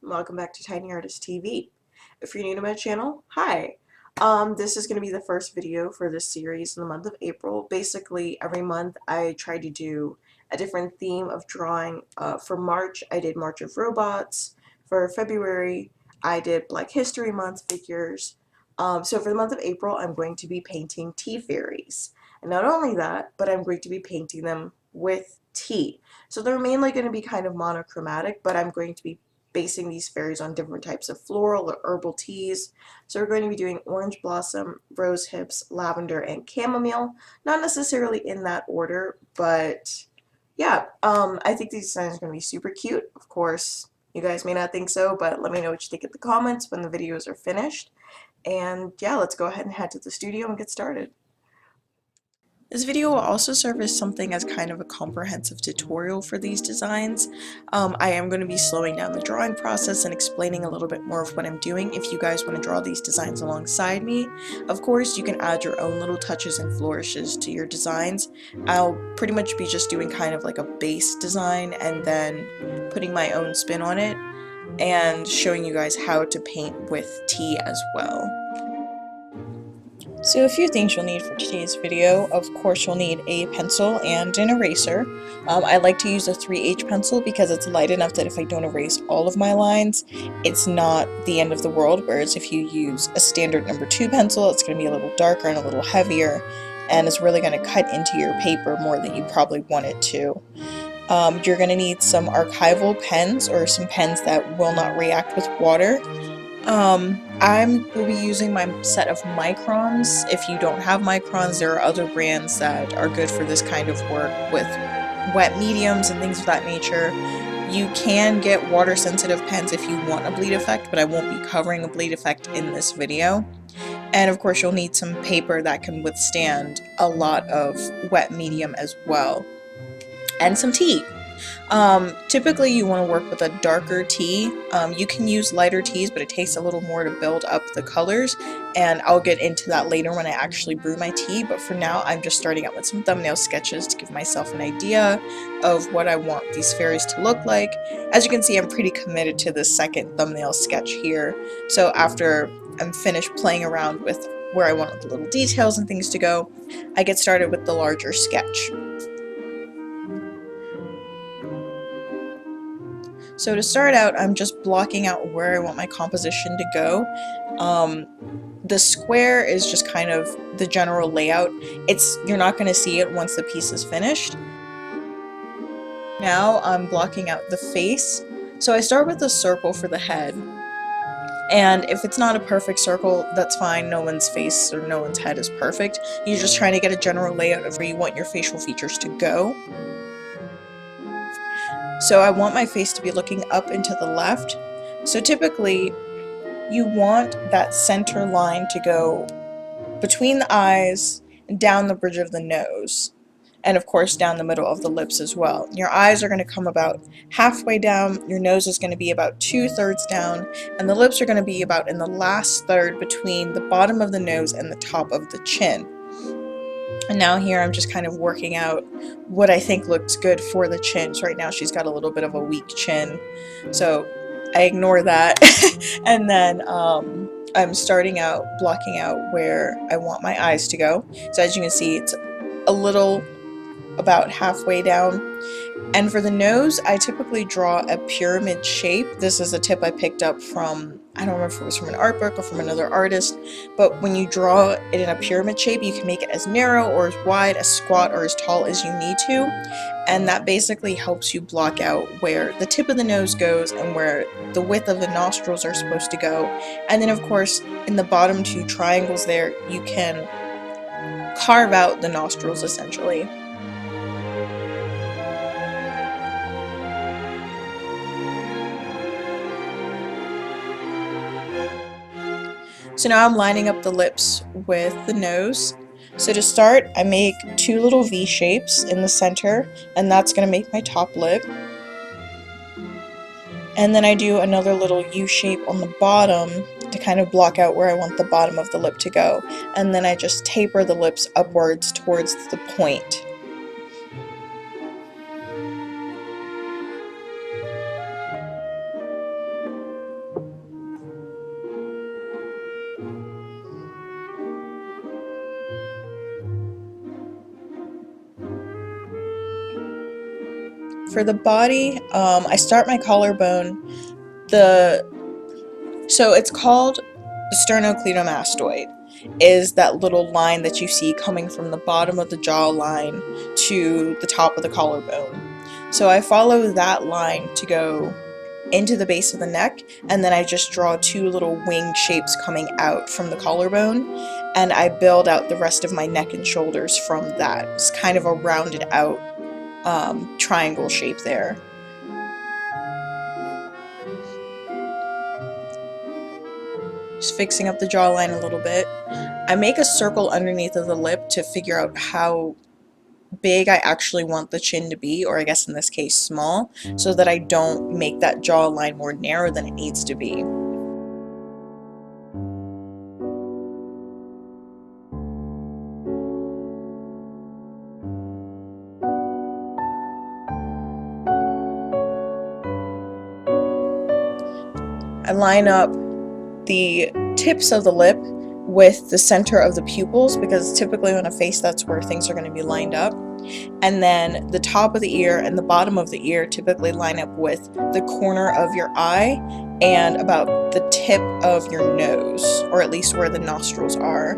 Welcome back to Tiny Artist TV. If you're new to my channel, hi. This is going to be the first video for this series in the month of April. Basically, every month I try to do a different theme of drawing. For March, I did March of Robots. For February, I did Black History Month figures. So for the month of April, I'm going to be painting tea fairies. And not only that, but I'm going to be painting them with tea. So they're mainly going to be kind of monochromatic, but I'm going to be basing these fairies on different types of floral or herbal teas. So we're going to be doing orange blossom, rose hips, lavender, and chamomile. Not necessarily in that order, but yeah, I think these designs are going to be super cute. Of course, you guys may not think so, but let me know what you think in the comments when the videos are finished. And yeah, let's go ahead and head to the studio and get started. This video will also serve as something as kind of a comprehensive tutorial for these designs. I am going to be slowing down the drawing process and explaining a little bit more of what I'm doing if you guys want to draw these designs alongside me. Of course, you can add your own little touches and flourishes to your designs. I'll pretty much be just doing kind of like a base design and then putting my own spin on it and showing you guys how to paint with tea as well. So a few things you'll need for today's video. Of course, you'll need a pencil and an eraser. I like to use a 3H pencil because it's light enough that if I don't erase all of my lines, it's not the end of the world, whereas if you use a standard number 2 pencil, it's going to be a little darker and a little heavier, and it's really going to cut into your paper more than you probably want it to. You're going to need some archival pens or some pens that will not react with water. Will be using my set of microns. If you don't have microns, there are other brands that are good for this kind of work with wet mediums and things of that nature. You can get water sensitive pens if you want a bleed effect, but I won't be covering a bleed effect in this video. And of course you'll need some paper that can withstand a lot of wet medium as well. And some tea. Typically you want to work with a darker tea. You can use lighter teas, but it takes a little more to build up the colors, and I'll get into that later when I actually brew my tea, but for now I'm just starting out with some thumbnail sketches to give myself an idea of what I want these fairies to look like. As you can see, I'm pretty committed to this second thumbnail sketch here, so after I'm finished playing around with where I want the little details and things to go, I get started with the larger sketch. So to start out, I'm just blocking out where I want my composition to go. The square is just kind of the general layout. You're not going to see it once the piece is finished. Now I'm blocking out the face. So I start with a circle for the head. And if it's not a perfect circle, that's fine. No one's face or no one's head is perfect. You're just trying to get a general layout of where you want your facial features to go. So I want my face to be looking up and to the left. So typically you want that center line to go between the eyes and down the bridge of the nose, and of course down the middle of the lips as well. Your eyes are going to come about halfway down, your nose is going to be about 2/3 down, and the lips are going to be about in the last third between the bottom of the nose and the top of the chin. And now here I'm just kind of working out what I think looks good for the chin. So right now she's got a little bit of a weak chin, so I ignore that. And then I'm starting out blocking out where I want my eyes to go. So as you can see, it's a little about halfway down. And for the nose, I typically draw a pyramid shape. This is a tip I picked up from, I don't remember if it was from an art book or from another artist, but when you draw it in a pyramid shape, you can make it as narrow or as wide, as squat, or as tall as you need to. And that basically helps you block out where the tip of the nose goes and where the width of the nostrils are supposed to go. And then of course, in the bottom 2 triangles there, you can carve out the nostrils essentially. So now I'm lining up the lips with the nose. So to start, I make 2 little V shapes in the center, and that's going to make my top lip. And then I do another little U shape on the bottom to kind of block out where I want the bottom of the lip to go. And then I just taper the lips upwards towards the point. For the body, I start my collarbone. So it's called the sternocleidomastoid, is that little line that you see coming from the bottom of the jawline to the top of the collarbone. So I follow that line to go into the base of the neck, and then I just draw two little wing shapes coming out from the collarbone, and I build out the rest of my neck and shoulders from that. It's kind of a rounded out triangle shape there. Just fixing up the jawline a little bit. I make a circle underneath of the lip to figure out how big I actually want the chin to be, or I guess in this case small, so that I don't make that jawline more narrow than it needs to be. I line up the tips of the lip with the center of the pupils, because typically on a face that's where things are going to be lined up. And then the top of the ear and the bottom of the ear typically line up with the corner of your eye and about the tip of your nose, or at least where the nostrils are.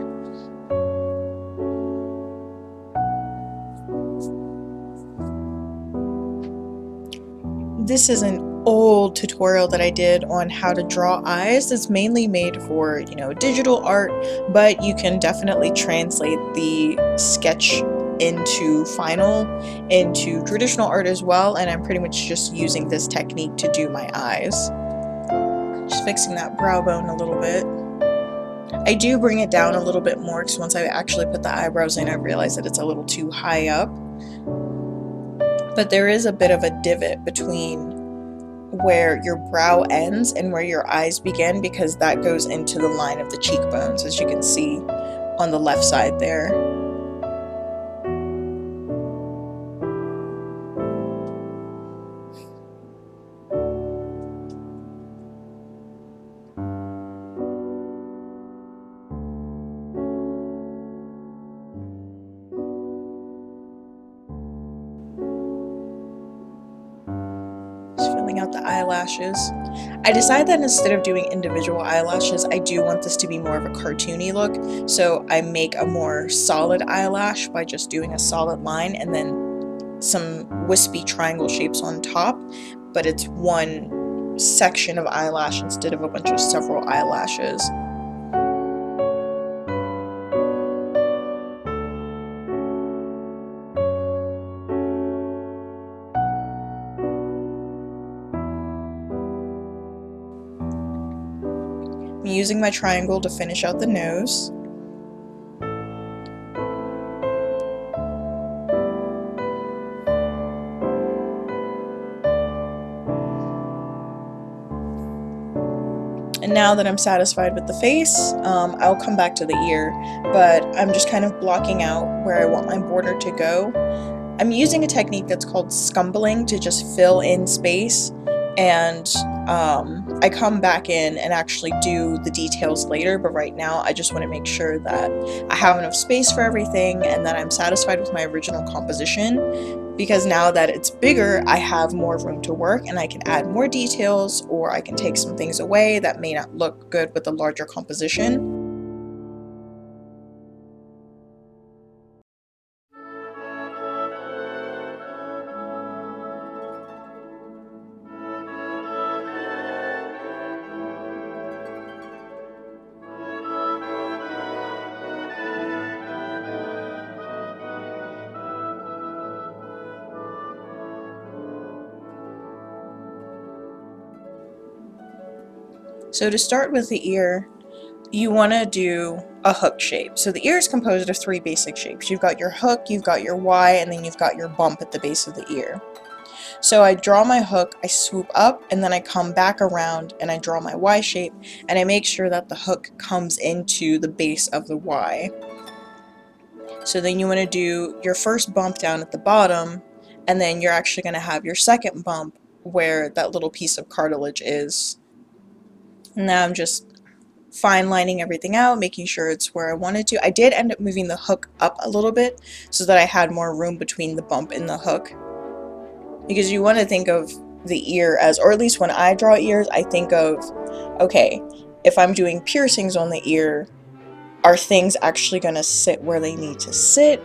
This is an old tutorial that I did on how to draw eyes. It's mainly made for, digital art, but you can definitely translate the sketch into traditional art as well, and I'm pretty much just using this technique to do my eyes. Just fixing that brow bone a little bit. I do bring it down a little bit more, because once I actually put the eyebrows in, I realize that it's a little too high up. But there is a bit of a divot between where your brow ends and where your eyes begin, because that goes into the line of the cheekbones, as you can see on the left side there. Filling out the eyelashes. I decided that instead of doing individual eyelashes, I do want this to be more of a cartoony look, so I make a more solid eyelash by just doing a solid line and then some wispy triangle shapes on top, but it's one section of eyelash instead of a bunch of several eyelashes. I'm using my triangle to finish out the nose. And now that I'm satisfied with the face, I'll come back to the ear, but I'm just kind of blocking out where I want my border to go. I'm using a technique that's called scumbling to just fill in space, and I come back in and actually do the details later, but right now I just want to make sure that I have enough space for everything and that I'm satisfied with my original composition, because now that it's bigger, I have more room to work and I can add more details, or I can take some things away that may not look good with a larger composition. So to start with the ear, you want to do a hook shape. So the ear is composed of three basic shapes. You've got your hook, you've got your Y, and then you've got your bump at the base of the ear. So I draw my hook, I swoop up, and then I come back around and I draw my Y shape, and I make sure that the hook comes into the base of the Y. So then you want to do your first bump down at the bottom, and then you're actually going to have your second bump where that little piece of cartilage is. Now I'm just fine lining everything out, making sure it's where I wanted to. I did end up moving the hook up a little bit so that I had more room between the bump and the hook. because you want to think of the ear as, or at least when I draw ears, I think of, okay, if I'm doing piercings on the ear, are things actually going to sit where they need to sit,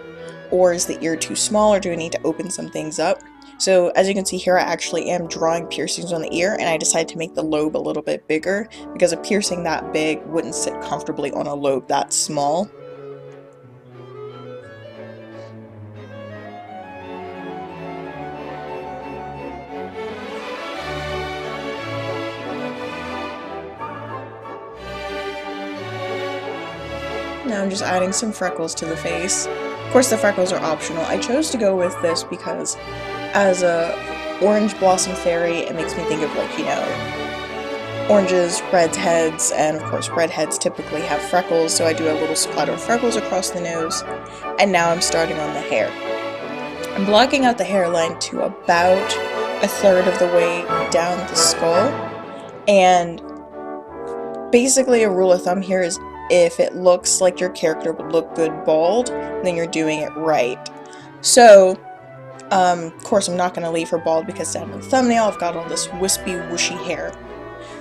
or is the ear too small, or do I need to open some things up? So as you can see here, I actually am drawing piercings on the ear, and I decided to make the lobe a little bit bigger because a piercing that big wouldn't sit comfortably on a lobe that small. Now I'm just adding some freckles to the face. Of course, the freckles are optional. I chose to go with this because as a orange blossom fairy, it makes me think of, like, you know, oranges, redheads, and of course redheads typically have freckles, so I do a little splatter of freckles across the nose. And now I'm starting on the hair. I'm blocking out the hairline to about a third of the way down the skull, and basically a rule of thumb here is if it looks like your character would look good bald, then you're doing it right. So, of course I'm not going to leave her bald because down in the thumbnail I've got all this wispy, whooshy hair.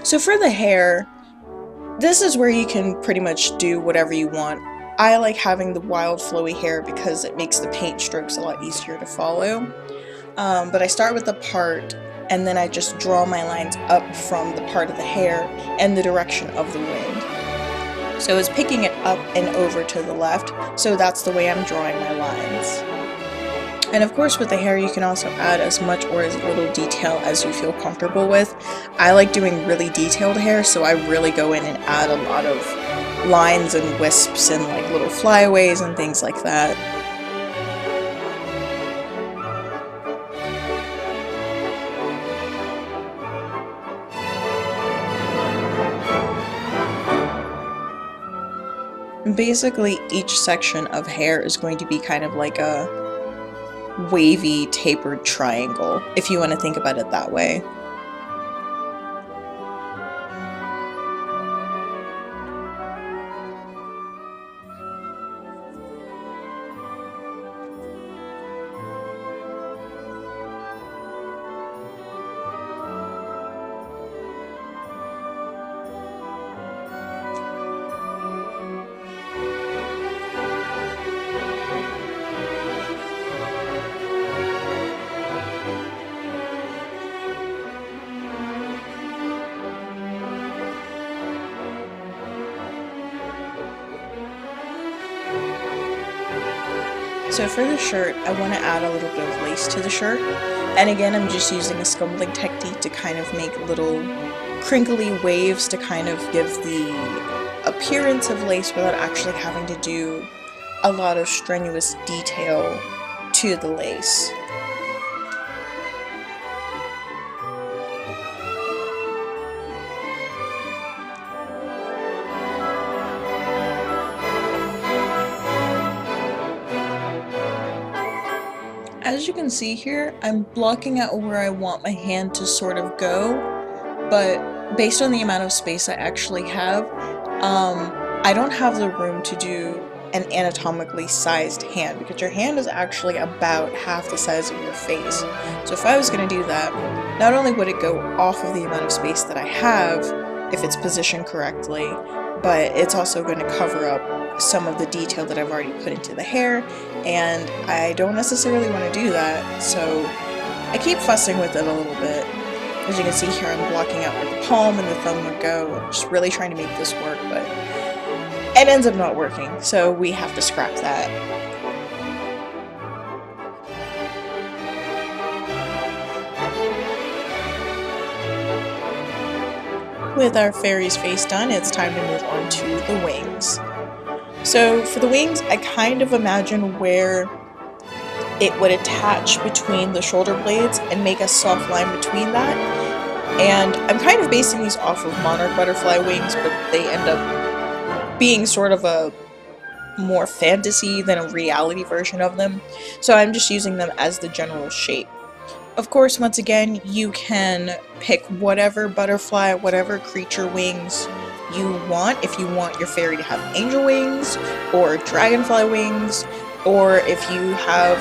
So for the hair, this is where you can pretty much do whatever you want. I like having the wild flowy hair because it makes the paint strokes a lot easier to follow. But I start with the part, and then I just draw my lines up from the part of the hair and the direction of the wind. So it's picking it up and over to the left, so that's the way I'm drawing my lines. And of course with the hair you can also add as much or as little detail as you feel comfortable with. I like doing really detailed hair, so I really go in and add a lot of lines and wisps and like little flyaways and things like that. Basically each section of hair is going to be kind of like a wavy tapered triangle, if you want to think about it that way. So for the shirt, I want to add a little bit of lace to the shirt, and again I'm just using a scumbling technique to kind of make little crinkly waves to kind of give the appearance of lace without actually having to do a lot of strenuous detail to the lace. As you can see here, I'm blocking out where I want my hand to sort of go, but based on the amount of space I actually have, I don't have the room to do an anatomically sized hand, because your hand is actually about half the size of your face. So if I was going to do that, not only would it go off of the amount of space that I have, if it's positioned correctly, but it's also going to cover up some of the detail that I've already put into the hair, and I don't necessarily want to do that, so I keep fussing with it a little bit. As you can see here, I'm blocking out where the palm and the thumb would go, just really trying to make this work, but it ends up not working, so we have to scrap that. With our fairy's face done, it's time to move on to the wings. So for the wings, I kind of imagine where it would attach between the shoulder blades and make a soft line between that. And I'm kind of basing these off of monarch butterfly wings, but they end up being sort of a more fantasy than a reality version of them. So I'm just using them as the general shape. Of course, once again, you can pick whatever butterfly, whatever creature wings you want. If you want your fairy to have angel wings or dragonfly wings, or if you have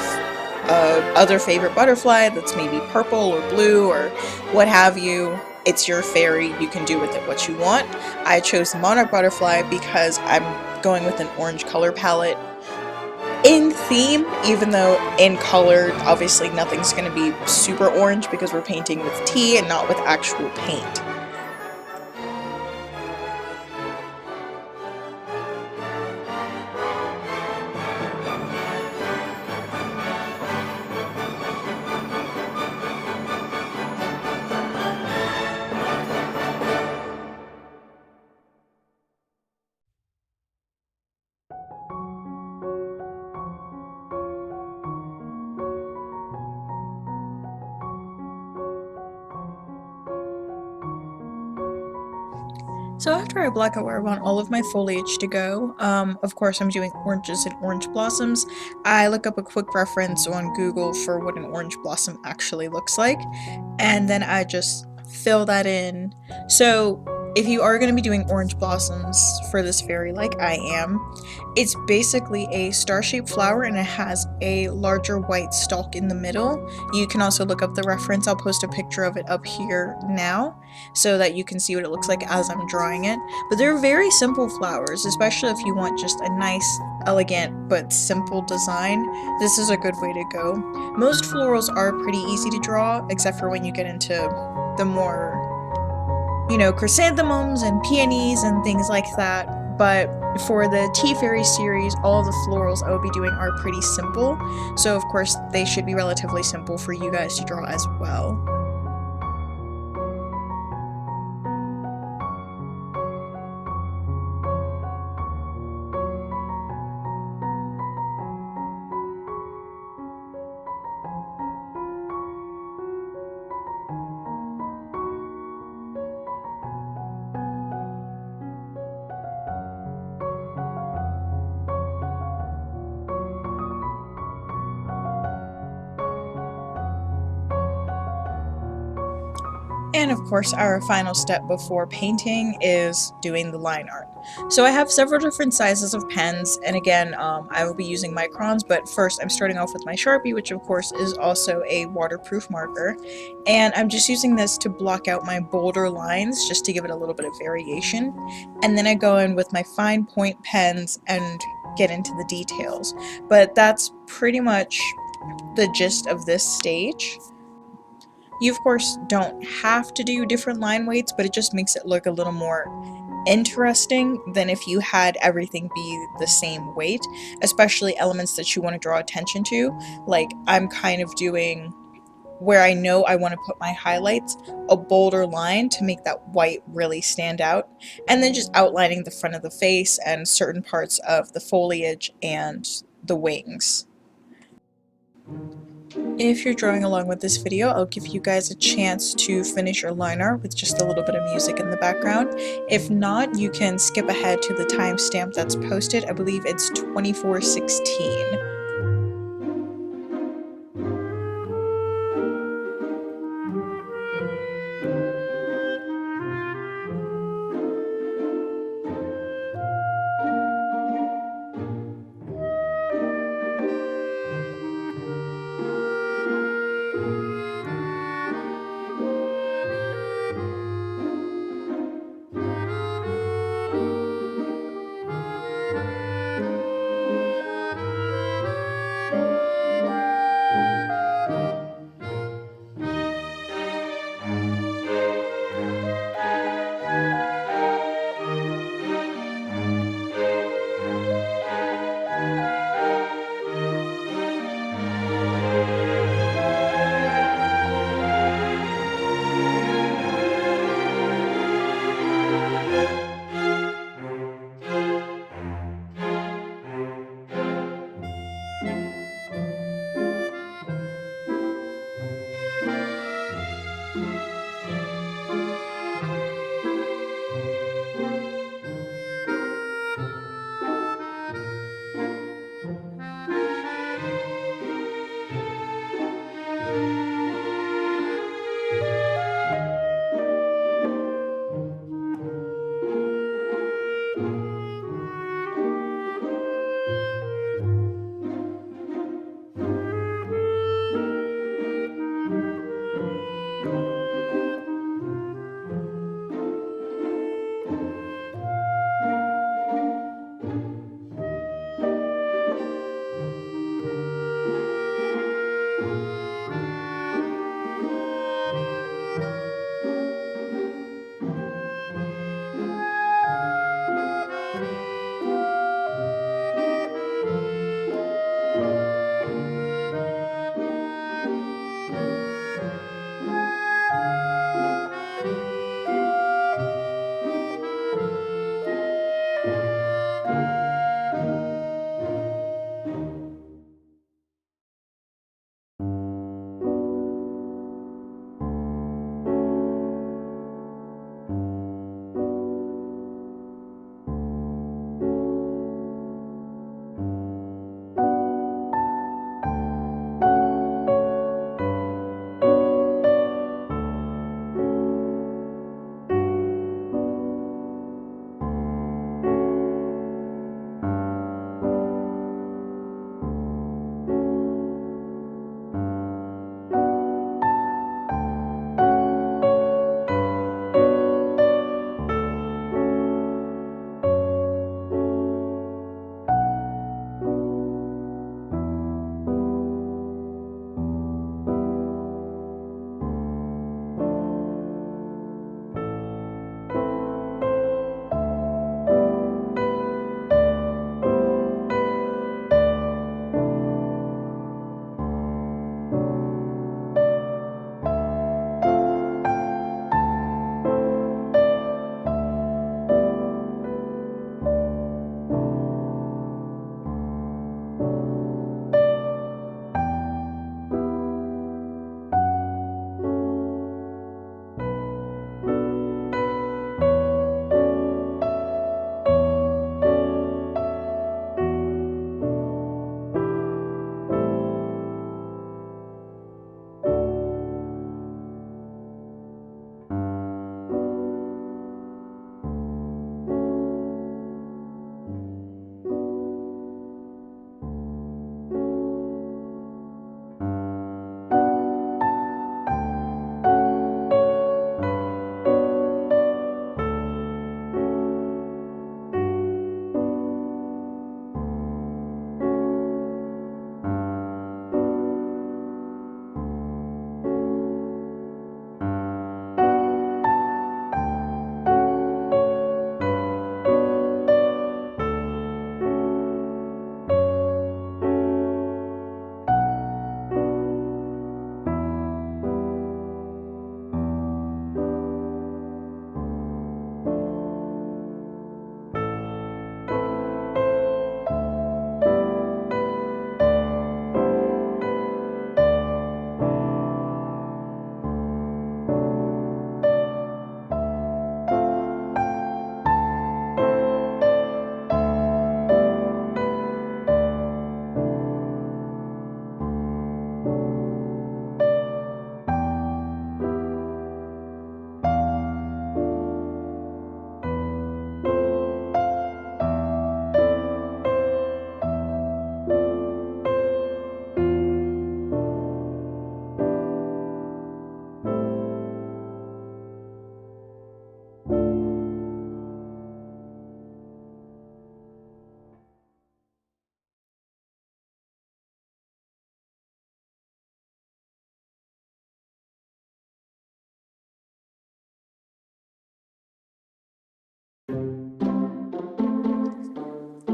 other favorite butterfly that's maybe purple or blue or what have you. It's your fairy, you can do with it what you want. I chose the monarch butterfly because I'm going with an orange color palette in theme, even though in color, obviously nothing's going to be super orange because we're painting with tea and not with actual paint. So after I black out where I want all of my foliage to go, of course I'm doing oranges and orange blossoms. I look up a quick reference on Google for what an orange blossom actually looks like, and then I just fill that in. So if you are going to be doing orange blossoms for this fairy like I am, it's basically a star-shaped flower and it has a larger white stalk in the middle. You can also look up the reference. I'll post a picture of it up here now so that you can see what it looks like as I'm drawing it. But they're very simple flowers, especially if you want just a nice, elegant, but simple design. This is a good way to go. Most florals are pretty easy to draw, except for when you get into the more, chrysanthemums and peonies and things like that. But for the Tea Fairy series, all of the florals I will be doing are pretty simple. So of course they should be relatively simple for you guys to draw as well. And of course, our final step before painting is doing the line art. So I have several different sizes of pens, and again, I will be using microns, but first I'm starting off with my Sharpie, which of course is also a waterproof marker. And I'm just using this to block out my bolder lines, just to give it a little bit of variation. And then I go in with my fine point pens and get into the details. But that's pretty much the gist of this stage. You, of course, don't have to do different line weights, but it just makes it look a little more interesting than if you had everything be the same weight, especially elements that you want to draw attention to. Like, I'm kind of doing where I know I want to put my highlights, a bolder line to make that white really stand out, and then just outlining the front of the face and certain parts of the foliage and the wings. If you're drawing along with this video, I'll give you guys a chance to finish your line art with just a little bit of music in the background. If not, you can skip ahead to the timestamp that's posted. I believe it's 24:16.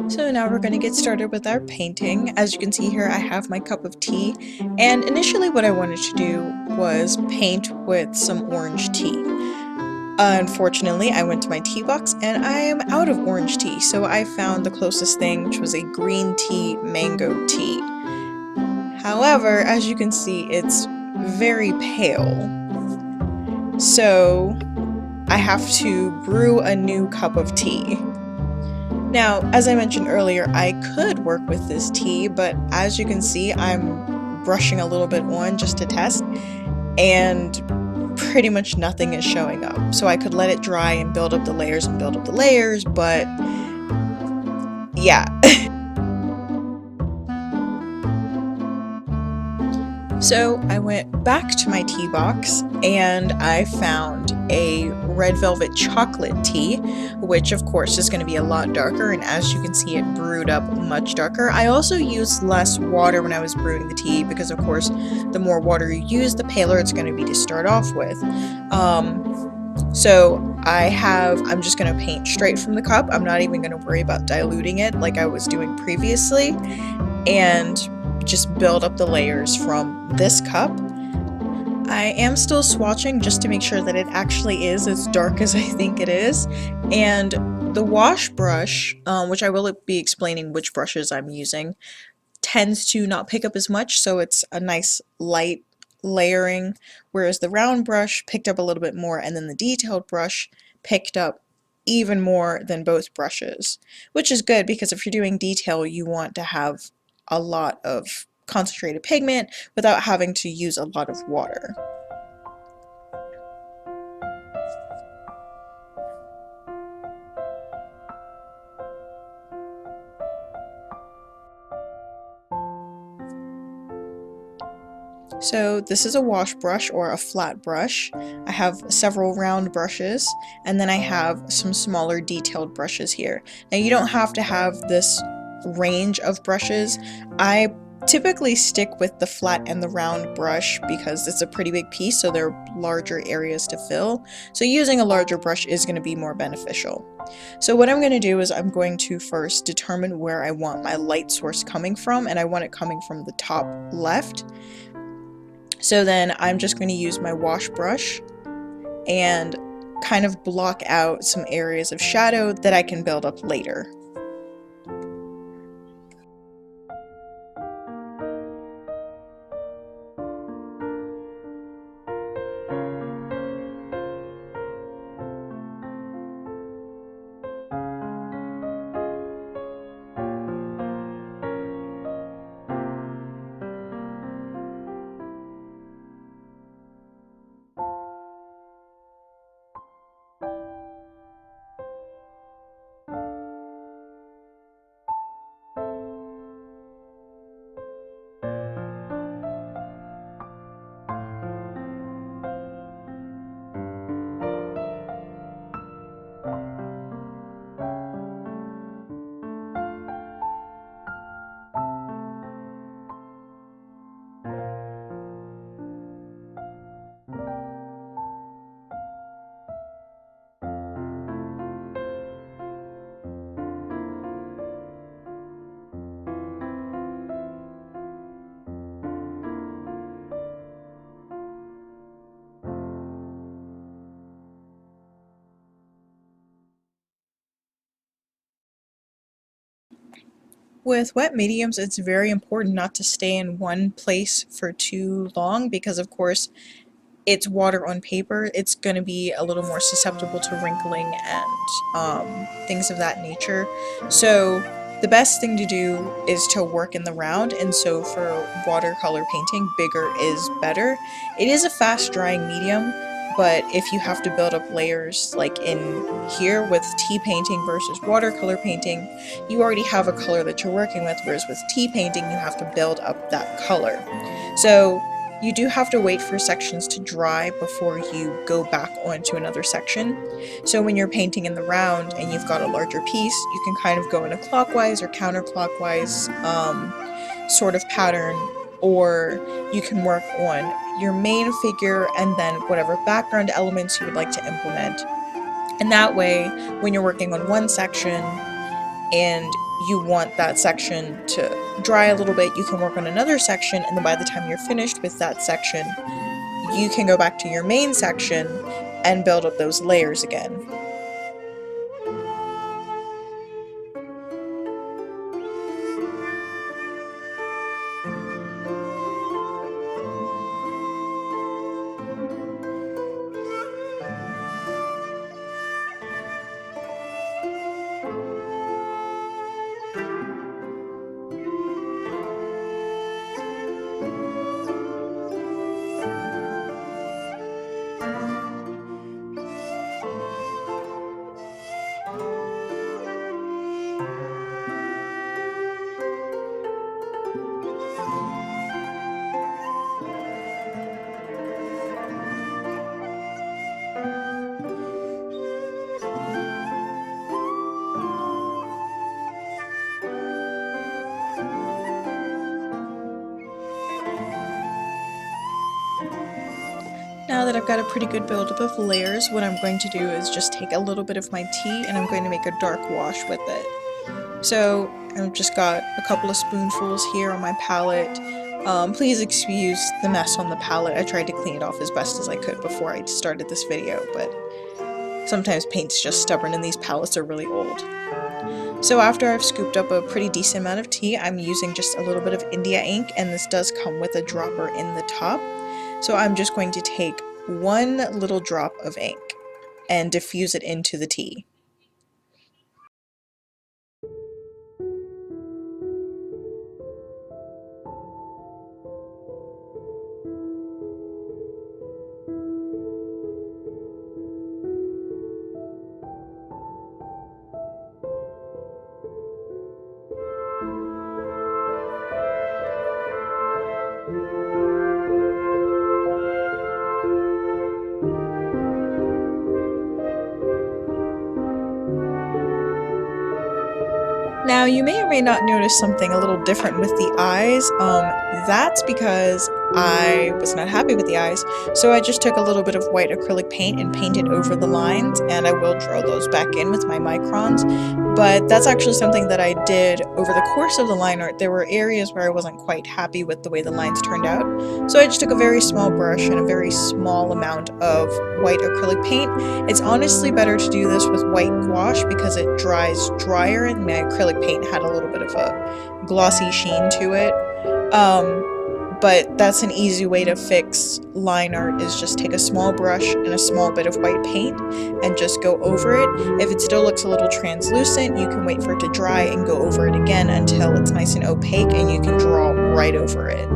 So now we're going to get started with our painting. As you can see here, I have my cup of tea, and initially what I wanted to do was paint with some orange tea. Unfortunately, I went to my tea box and I am out of orange tea, so I found the closest thing, which was a green tea mango tea. However, as you can see, it's very pale. So I have to brew a new cup of tea. Now, as I mentioned earlier, I could work with this tea, but as you can see, I'm brushing a little bit on just to test, and pretty much nothing is showing up. So I could let it dry and build up the layers and build up the layers, but yeah. So I went back to my tea box and I found a red velvet chocolate tea, which of course is going to be a lot darker, and as you can see, it brewed up much darker. I also used less water when I was brewing the tea because of course the more water you use, the paler it's going to be to start off with. So I'm just going to paint straight from the cup. I'm not even going to worry about diluting it like I was doing previously, and just build up the layers from this cup. I am still swatching just to make sure that it actually is as dark as I think it is, and the wash brush, which I will be explaining which brushes I'm using, tends to not pick up as much, so it's a nice light layering, whereas the round brush picked up a little bit more, and then the detailed brush picked up even more than both brushes, which is good because if you're doing detail, you want to have a lot of concentrated pigment without having to use a lot of water. So this is a wash brush or a flat brush. I have several round brushes, and then I have some smaller detailed brushes here. Now you don't have to have this range of brushes. I typically stick with the flat and the round brush because it's a pretty big piece, so there are larger areas to fill. So using a larger brush is going to be more beneficial. So what I'm going to do is I'm going to first determine where I want my light source coming from, and I want it coming from the top left. So then I'm just going to use my wash brush and kind of block out some areas of shadow that I can build up later. With wet mediums, it's very important not to stay in one place for too long because, of course, it's water on paper. It's going to be a little more susceptible to wrinkling and things of that nature. So the best thing to do is to work in the round, and so for watercolor painting, bigger is better. It is a fast drying medium, but if you have to build up layers like in here with tea painting versus watercolor painting, you already have a color that you're working with, whereas with tea painting you have to build up that color. So you do have to wait for sections to dry before you go back onto another section. So when you're painting in the round and you've got a larger piece, you can kind of go in a clockwise or counterclockwise sort of pattern, or you can work on your main figure and then whatever background elements you would like to implement And that way, when you're working on one section and you want that section to dry a little bit, you can work on another section, and then by the time you're finished with that section, you can go back to your main section and build up those layers again. Now that I've got a pretty good buildup of layers, what I'm going to do is just take a little bit of my tea and I'm going to make a dark wash with it. So I've just got a couple of spoonfuls here on my palette. Please excuse the mess on the palette. I tried to clean it off as best as I could before I started this video, but sometimes paint's just stubborn and these palettes are really old. So after I've scooped up a pretty decent amount of tea, I'm using just a little bit of India ink, and this does come with a dropper in the top. So I'm just going to take one little drop of ink and diffuse it into the tea. Now, you may or may not notice something a little different with the eyes. That's because I was not happy with the eyes, so I just took a little bit of white acrylic paint and painted over the lines, and I will draw those back in with my microns. But that's actually something that I did over the course of the line art. There were areas where I wasn't quite happy with the way the lines turned out, so I just took a very small brush and a very small amount of white acrylic paint. It's honestly better to do this with white gouache because it dries drier, and my acrylic paint had a little bit of a glossy sheen to it. But that's an easy way to fix line art, is just take a small brush and a small bit of white paint and just go over it. If it still looks a little translucent, you can wait for it to dry and go over it again until it's nice and opaque and you can draw right over it.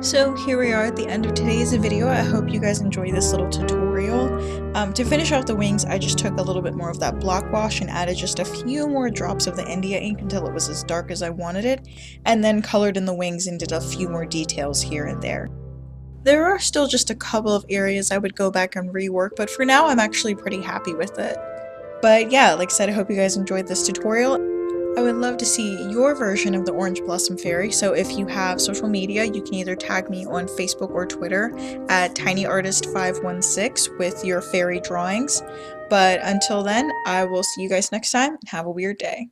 So here we are at the end of today's video. I hope you guys enjoy this little tutorial. To finish off the wings, I just took a little bit more of that block wash and added just a few more drops of the India ink until it was as dark as I wanted it, and then colored in the wings and did a few more details here and there. There are still just a couple of areas I would go back and rework, but for now I'm actually pretty happy with it. But yeah, like I said, I hope you guys enjoyed this tutorial. I would love to see your version of the Orange Blossom Fairy, so if you have social media, you can either tag me on Facebook or Twitter at tinyartist516 with your fairy drawings. But until then, I will see you guys next time, and have a weird day.